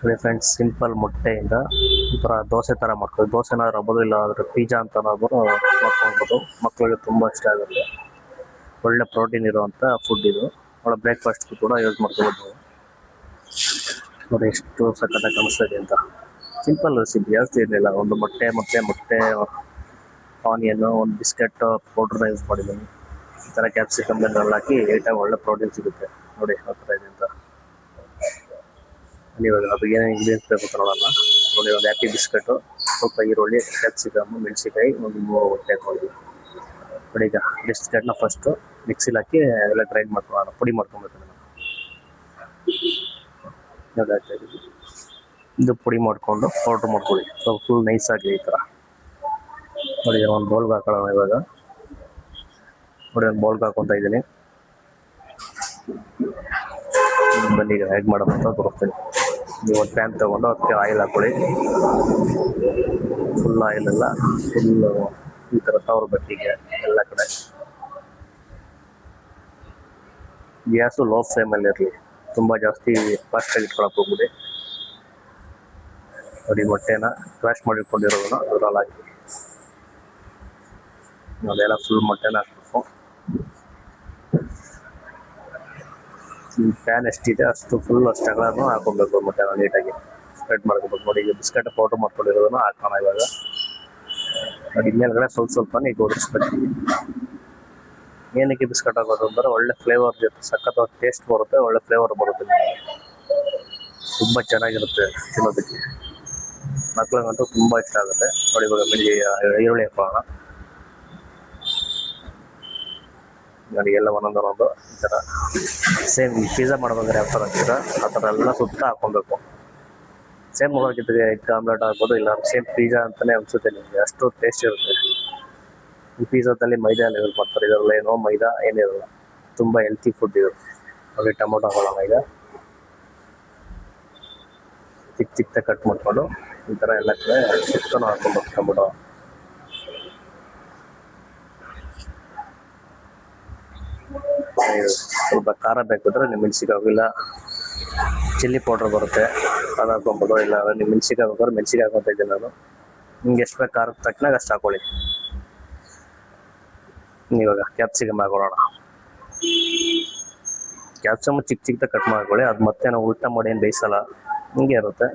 ನೋಡಿ friends, simple ಮೊಟ್ಟೆಯಿಂದ ಈ ಥರ ದೋಸೆ ಥರ ಮಾಡ್ಕೊಳ್ಳಿ. ದೋಸೆನ ರಬೋದು, ಇಲ್ಲ ಆದರೆ ಪಿಜ್ಜಾ ಅಂತ ಮಾಡ್ಕೊಳ್ಬೋದು. ಮಕ್ಕಳಿಗೆ ತುಂಬ ಇಷ್ಟ ಆಗುತ್ತೆ. ಒಳ್ಳೆ ಪ್ರೋಟೀನ್ ಇರುವಂಥ ಫುಡ್ ಇದು. ಒಳ್ಳೆ ಬ್ರೇಕ್ಫಾಸ್ಟ್ಗೂ ಕೂಡ ಯೂಸ್ ಮಾಡ್ಕೊಬೋದು. ನೋಡಿ ಎಷ್ಟು ಸಖತ್ತಾಗಿ ಕಾಣಿಸ್ತಾ ಇದೆ ಅಂತ. ಸಿಂಪಲ್ ರೆಸಿಪಿ, ಜಾಸ್ತಿ ಇರಲಿಲ್ಲ. ಒಂದು ಮೊಟ್ಟೆ ಆನಿಯನ್ನು, ಒಂದು ಬಿಸ್ಕೆಟ್ ಪೌಡ್ರನ್ನ ಯೂಸ್ ಮಾಡಿದ್ದೀನಿ. ಈ ಥರ ಕ್ಯಾಪ್ಸಿಕಮ್ ಎಲ್ಲ ಹಾಕಿ ಏಟಾಗಿ ಒಳ್ಳೆ ಪ್ರೋಟೀನ್ ಸಿಗುತ್ತೆ. ನೋಡಿ ಆ ಥರ ಇದೆ ಅಂತ. ಇವಾಗ ಅದು ಏನೇನು ಇಂಗ್ರೀಡಿಯೆಂಟ್ಸ್ ಬೇಕು ಅಂತ ನೋಡೋಣ. ನೋಡಿ, ಒಂದು ಹ್ಯಾಪಿ ಬಿಸ್ಕೆಟು, ಸ್ವಲ್ಪ ಈರುಳ್ಳಿ, ಕ್ಯಾಪ್ಸಿಕಮ್, ಮೆಣಸಿಕಾಯಿ, ಒಂದು 3 ಮೊಟ್ಟೆ ಹಾಕೊಂಡಿದ್ವಿ. ನೋಡಿ, ಈಗ ಬಿಸ್ಕೆಟ್ನ ಫಸ್ಟು ಮಿಕ್ಸಿಲಿ ಹಾಕಿ ಎಲ್ಲ ಗ್ರೈಂಡ್ ಮಾಡ್ಕೊಳ್ಳೋಣ, ಪುಡಿ ಮಾಡ್ಕೊಬೇಕು. ನೋಡಿ ಹಾಕ್ತಾಯಿದ್ದೀವಿ. ಇದು ಪುಡಿ ಮಾಡಿಕೊಂಡು ಪೌಡ್ರ್ ಮಾಡ್ಕೊಳ್ಳಿ, ಸ್ವಲ್ಪ ಫುಲ್ ನೈಸಾಗಿ ಈ ಥರ. ನೋಡಿ, ಒಂದು ಬೌಲ್ಗೆ ಹಾಕೊಳ್ಳೋಣ. ಇವಾಗ ನೋಡಿ, ಒಂದು ಬೌಲ್ಗೆ ಹಾಕೊತಾ ಇದ್ದೀನಿ. ಬನ್ನಿ, ಈಗ ಹೇಗೆ ಮಾಡೋದು ಅಂತ ತೋರಿಸ್ತೀನಿ. ನೀವು ಒಂದು ಪ್ಯಾನ್ ತೊಗೊಂಡು ಅದಕ್ಕೆ ಆಯಿಲ್ ಹಾಕ್ಕೊಳ್ಳಿ. ಫುಲ್ ಆಯಿಲೆಲ್ಲ ಈ ಥರ ತವರ್ಬೇಕಿಗೆ ಎಲ್ಲ ಕಡೆ. ಗ್ಯಾಸು ಲೋ ಫ್ಲೇಮಲ್ಲಿ ಇರಲಿ, ತುಂಬ ಜಾಸ್ತಿ ಫಾಸ್ಟಾಗಿ ಇಟ್ಕೊಳಕ್ಕೆ ಹೋಗ್ಬಿಡಿ. ನೋಡಿ, ಮೊಟ್ಟೆನ ಕ್ರಾಶ್ ಮಾಡಿಟ್ಕೊಂಡಿರೋದನ್ನ ಅದರಲ್ಲಿ ಹಾಕಿ. ಅದೆಲ್ಲ ಫುಲ್ ಮೊಟ್ಟೆನ ಹಾಕಬೇಕು. ಪ್ಯಾನ್ ಎಷ್ಟಿದೆ ಅಷ್ಟು ಫುಲ್ ಅಷ್ಟೆಲ್ಲನೂ ಹಾಕೊಬೇಕು. ಮೊಟ್ಟೆನ ನೀಟಾಗಿ ಸ್ಪ್ರೆಡ್ ಮಾಡ್ಕೋಬೇಕು. ನೋಡಿ, ಈಗ ಬಿಸ್ಕೆಟ್ ಪೌಡ್ರ್ ಮಾಡ್ಕೊಂಡಿರೋದನ್ನು ಹಾಕೋಣ ಇವಾಗ. ನೋಡಿ, ಮೇಲ್ಗಡೆ ಸ್ವಲ್ಪ ಈಗ ಒದಿಸ್ಬೇಕು. ಏನಕ್ಕೆ ಬಿಸ್ಕೆಟ್ ಹಾಕೋದು ಅಂದರೆ ಒಳ್ಳೆ ಫ್ಲೇವರ್ ಜೊತೆ ಸಖತ್ತಾಗಿ ಟೇಸ್ಟ್ ಬರುತ್ತೆ, ಒಳ್ಳೆ ಫ್ಲೇವರ್ ಬರುತ್ತೆ. ತುಂಬ ಚೆನ್ನಾಗಿರುತ್ತೆ ತಿನ್ನೋದಕ್ಕೆ. ಮಕ್ಳಿಗಂತೂ ತುಂಬ ಇಷ್ಟ ಆಗುತ್ತೆ. ನೋಡಿ, ಇವಾಗ ಈರುಳ್ಳಿ ಹಾಕೋಣ. ನೋಡಿ, ಎಲ್ಲ ಒಂದೊಂದು ಈ ಥರ ಸೇಮ್ ಪಿಜ್ಜಾ ಮಾಡ್ಬೇಕಾದ್ರೆ ಯಾವ ಥರ ಹಾಕ್ತೀರ ಆ ಥರ ಎಲ್ಲ ಸುತ್ತ ಹಾಕ್ಕೊಬೇಕು. ಸೇಮ್ ಹೋಗೋಕ್ಕಿದ್ರೆ ಎಗ್ ಆಮ್ಲೆಟ್ ಆಗ್ಬೋದು, ಇಲ್ಲ ಸೇಮ್ ಪಿಜ್ಜಾ ಅಂತಲೇ ಅನಿಸುತ್ತೆ ನಿಮಗೆ, ಅಷ್ಟು ಟೇಸ್ಟ್ ಇರುತ್ತೆ. ಈ ಪಿಜ್ಜಾದಲ್ಲಿ ಮೈದಾ ಎಲ್ಲ ಯೂಸ್ ಮಾಡ್ತಾರೆ, ಇದರಲ್ಲಿ ಏನೋ ಮೈದಾ ಏನಿರಲ್ಲ, ತುಂಬ ಹೆಲ್ತಿ ಫುಡ್ ಇರುತ್ತೆ. ನೋಡಿ, ಟೊಮೊಟೊ ಹಾಕೊಳ್ಳೋಣ. ಈಗ ಚಿಕ್ಕ ಕಟ್ ಮಾಡಿಕೊಂಡು ಈ ಥರ ಎಲ್ಲ ಕಡೆ ಸುತ್ತನೂ ಹಾಕ್ಕೊಬೇಕು ಟೊಮೊಟೊ. ಸ್ವಲ್ಪ ಖಾರ ಬೇಕಿದ್ರೆ ನೀವು ಮೆಣಸಿಕಾಯಿ, ಇಲ್ಲ ಚಿಲ್ಲಿ ಪೌಡ್ರ್ ಬರುತ್ತೆ ಅದು ಹಾಕ್ಕೊಬೋದು, ಇಲ್ಲ ನೀವು ಮೆಣಸಿಕಾಯಿ ಬೇಕಾದ್ರೆ ಮೆಣಸಿಕಾಯಿ ಹಾಕ್ಕೊತಾ ಇದ್ದೀನಿ ನಾನು. ನಿಮ್ಗೆ ಎಷ್ಟು ಬೇಕು ಖಾರಕ್ಕೆ ತಕ್ಕನಾಗ ಅಷ್ಟು ಹಾಕ್ಕೊಳ್ಳಿ. ಇವಾಗ ಕ್ಯಾಪ್ಸಿಕಮ್ ಹಾಕೊಳ್ಳೋಣ. ಕ್ಯಾಪ್ಸಿಕಮ್ ಚಿಕ್ಕದಾಗಿ ಕಟ್ ಮಾಡ್ಕೊಳ್ಳಿ. ಅದು ಮತ್ತೆ ನಾವು ಉಲ್ಟಾ ಮಾಡಿ ಏನು ಬೇಯಿಸಲ್ಲ, ಹಿಂಗೆ ಇರುತ್ತೆ.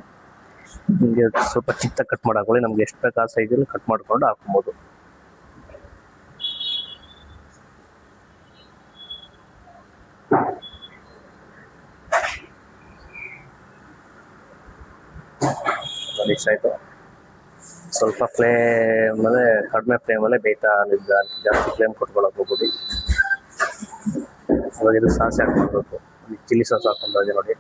ನಿಮಗೆ ಸ್ವಲ್ಪ ಚಿಕ್ಕದಾಗಿ ಕಟ್ ಮಾಡಿ ಹಾಕೊಳ್ಳಿ. ನಮ್ಗೆ ಎಷ್ಟು ಬೇಕು ಆ ಸೈಜಲ್ಲಿ ಕಟ್ ಮಾಡ್ಕೊಂಡು ಹಾಕ್ಬೋದು. ಇಷ್ಟ ಆಯಿತು. ಸ್ವಲ್ಪ ಫ್ಲೇಮಲ್ಲೇ, ಕಡಿಮೆ ಫ್ಲೇಮಲ್ಲೇ ಬೇಯ್ತಾ ಜಾಸ್ತಿ ಫ್ಲೇಮ್ ಕೊಟ್ಕೊಳ್ಳೋಕೆ ಹೋಗ್ಬೋದು. ಇವಾಗ ಇದು ಸಾಸ್ ಹಾಕ್ಕೊಳ್ಬೇಕು. ಚಿಲ್ಲಿ ಸಾಸ್ ಹಾಕ್ಕೊಂಡು ನೋಡಿ,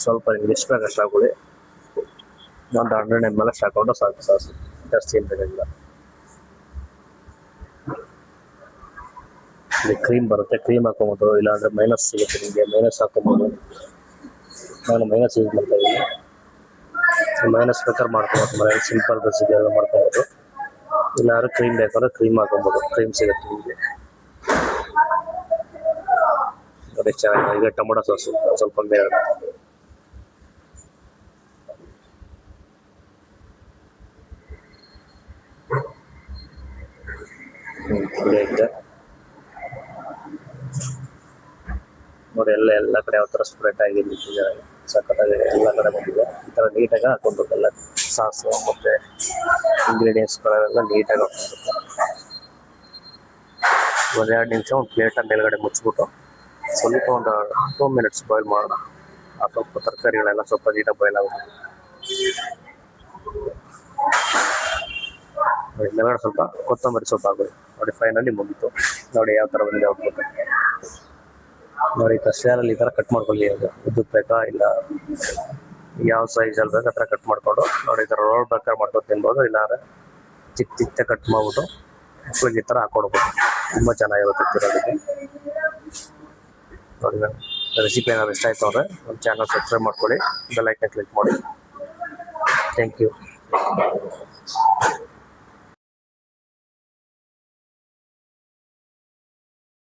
ಸ್ವಲ್ಪ ನಿಮ್ಗೆ ಎಷ್ಟು ಬೇಕು ಅಷ್ಟು ಹಾಕೊಳ್ಳಿ. ಒಂದು 100 ml ಅಷ್ಟು ಹಾಕೊಂಡು ಸಾಕು, ಸಾಸು ಜಾಸ್ತಿ ಏನು ಬೇಕಾಗಿಲ್ಲ. ಇಲ್ಲಿ ಕ್ರೀಮ್ ಬರುತ್ತೆ, ಕ್ರೀಮ್ ಹಾಕೊಬೋದು, ಇಲ್ಲಾಂದರೆ ಮೈನಸ್ ಸಿಗುತ್ತೆ ನಿಮಗೆ, ಮೈನಸ್ ಹಾಕೊಬೋದು. ನಾನು ಮೈನಸ್ ಯೂಸ್ ಮಾಡ್ತಾ ಇದ್ದೀನಿ. ಮೈನಸ್ ಬೇಕಾದ್ರೆ ಮಾಡ್ಕೊಬೋದು, ಮನೇಲಿ ಸಿಂಪಲ್ ರೆಸಿಪಿ ಎಲ್ಲ ಮಾಡ್ಕೊಬೋದು. ಇಲ್ಲಾಂದ್ರೆ ಕ್ರೀಮ್ ಬೇಕಾದ್ರೆ ಕ್ರೀಮ್ ಹಾಕೊಬೋದು, ಕ್ರೀಮ್ ಸಿಗುತ್ತೆ ನಿಮಗೆ. ನೋಡಿ, ಚೆನ್ನಾಗಿ. ಈಗ ಟೊಮೊಟೊ ಸಾಸು ಸ್ವಲ್ಪ ಬೇರೆ ಇದೆ. ನೋಡಿ, ಎಲ್ಲ ಕಡೆ ಯಾವ ಥರ ಸ್ಪ್ರೆಡ್ ಆಗಿರ್ಲಿಕ್ಕೆ ಸಖತ್ತಾಗಿ ಎಲ್ಲ ಕಡೆ ಬಂದಿದೆ. ಈ ಥರ ನೀಟಾಗಿ ಹಾಕ್ಕೊಬೇಕು. ಎಲ್ಲ ಸಾಸು ಮತ್ತು ಇಂಗ್ರೀಡಿಯೆಂಟ್ಸ್ಗಳೆಲ್ಲ ನೀಟಾಗಿ ಹಾಕ್ಕೊಬೇಕು. ಒಂದು 2 ನಿಮಿಷ ಒಂದು ಪ್ಲೇಟ ಮೇಲ್ಗಡೆ ಮುಚ್ಚಿಬಿಟ್ಟು ಸ್ವಲ್ಪ ಒಂದು 2 ಮಿನಿಟ್ಸ್ ಬಾಯ್ಲ್ ಮಾಡೋಣ. ಆ ಸ್ವಲ್ಪ ತರಕಾರಿಗಳೆಲ್ಲ ಸ್ವಲ್ಪ ನೀಟಾಗಿ ಬಾಯ್ಲ್ ಆಗುತ್ತೆ. ನೋಡಿ, ಮೇಲ್ಗಡೆ ಸ್ವಲ್ಪ ಕೊತ್ತಂಬರಿ ಸೊಪ್ಪು ಹಾಕೋದು. ನೋಡಿ, ಫೈನಲಿ ಮುಗೀತು. ನೋಡಿ ಯಾವ ಥರ ಬಂದಿದೆ ಔಟ್ಪುಟ್. ನೋಡಿ, ಕಸ್ಯಾರಲ್ಲಿ ಈ ಥರ ಕಟ್ ಮಾಡ್ಕೊಳ್ಳಿ. ಅದು ಉದ್ದಕ್ಕೆ ಬೇಕಾ ಇಲ್ಲ ಯಾವ ಸೈಜಲ್ಲಿ ಬೇಕು ಆ ಥರ ಕಟ್ ಮಾಡಿಕೊಂಡು ನೋಡಿ, ಈ ಥರ ರೋಲ್ ಬೇಕಾದ್ರೆ ಮಾಡ್ಕೊಂಡು ತಿನ್ಬೋದು, ಇಲ್ಲಾಂದರೆ ಚಿಕ್ಕ ಕಟ್ ಮಾಡಿಬಿಟ್ಟು ಮಕ್ಕಳಿಗೆ ಈ ಥರ ಹಾಕ್ಕೊಡ್ಬೋದು. ತುಂಬ ಚೆನ್ನಾಗಿರುತ್ತೆ ತಿನ್ನೋದಕ್ಕೆ. ನೋಡಿ, ರೆಸಿಪಿ ಏನಾದ್ರು ಇಷ್ಟ ಆಯಿತು ಅಂದರೆ ನಮ್ಮ ಚಾನಲ್ ಸಬ್ಸ್ಕ್ರೈಬ್ ಮಾಡ್ಕೊಳ್ಳಿ, ಬೆಲ್ ಐಕನ್ ಕ್ಲಿಕ್ ಮಾಡಿ. Thank you.